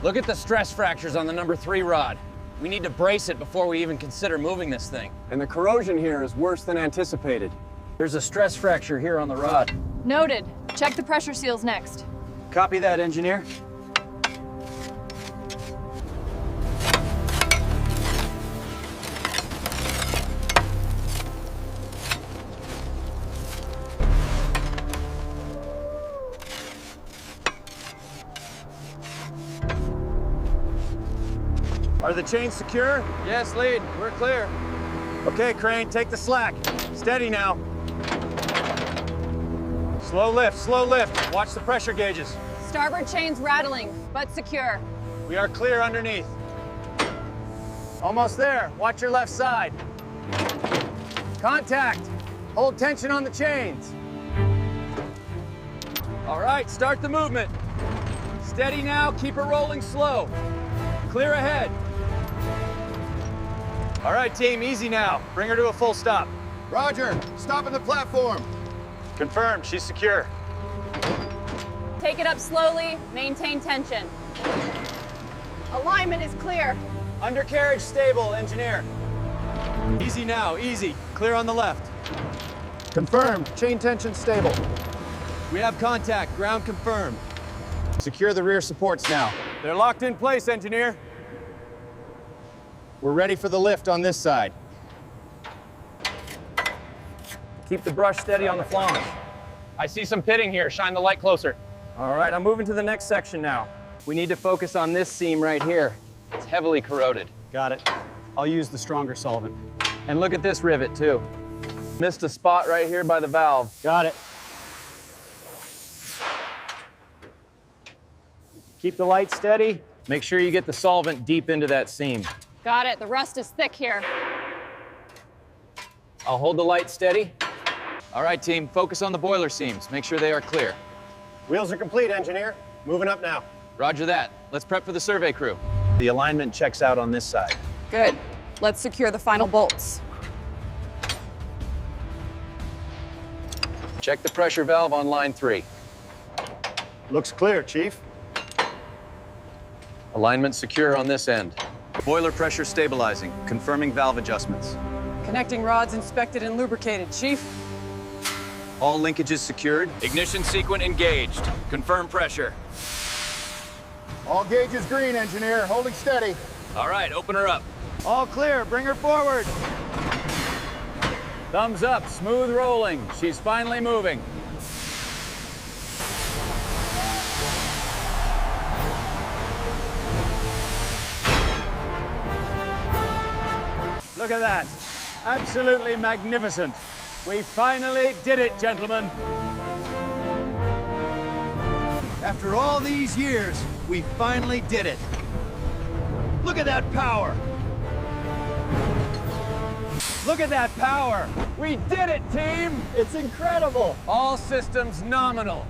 Look at the stress fractures on the number 3 rod. We need to brace it before we even consider moving this thing. And the corrosion here is worse than anticipated. There's a stress fracture here on the rod. Noted. Check the pressure seals next. Copy that, engineer. Are the chains secure? Yes, lead. We're clear. Okay, Crane, take the slack. Steady now. Slow lift, slow lift. Watch the pressure gauges. Starboard chains rattling, but secure. We are clear underneath. Almost there. Watch your left side. Contact. Hold tension on the chains. All right, start the movement. Steady now, keep it rolling slow. Clear ahead. All right, team, easy now. Bring her to a full stop. Roger, stopping the platform. Confirmed, she's secure. Take it up slowly, maintain tension. Alignment is clear. Undercarriage stable, engineer. Easy now, easy. Clear on the left. Confirmed, chain tension stable. We have contact, ground confirmed. Secure the rear supports now. They're locked in place, engineer. We're ready for the lift on this side. Keep the brush steady on the flange. I see some pitting here. Shine the light closer. All right, I'm moving to the next section now. We need to focus on this seam right here. It's heavily corroded. Got it. I'll use the stronger solvent. And look at this rivet, too. Missed a spot right here by the valve. Got it. Keep the light steady. Make sure you get the solvent deep into that seam. Got it. The rust is thick here. I'll hold the light steady. All right, team, focus on the boiler seams. Make sure they are clear. Wheels are complete, engineer. Moving up now. Roger that. Let's prep for the survey crew. The alignment checks out on this side. Good. Let's secure the final bolts. Check the pressure valve on line 3. Looks clear, Chief. Alignment secure on this end. Boiler pressure stabilizing, confirming valve adjustments. Connecting rods inspected and lubricated, Chief. All linkages secured. Ignition sequence engaged. Confirm pressure. All gauges green, engineer, holding steady. All right, open her up. All clear, bring her forward. Thumbs up, smooth rolling. She's finally moving. Look at that. Absolutely magnificent. We finally did it, gentlemen. After all these years, we finally did it. Look at that power. Look at that power. We did it, team. It's incredible. All systems nominal.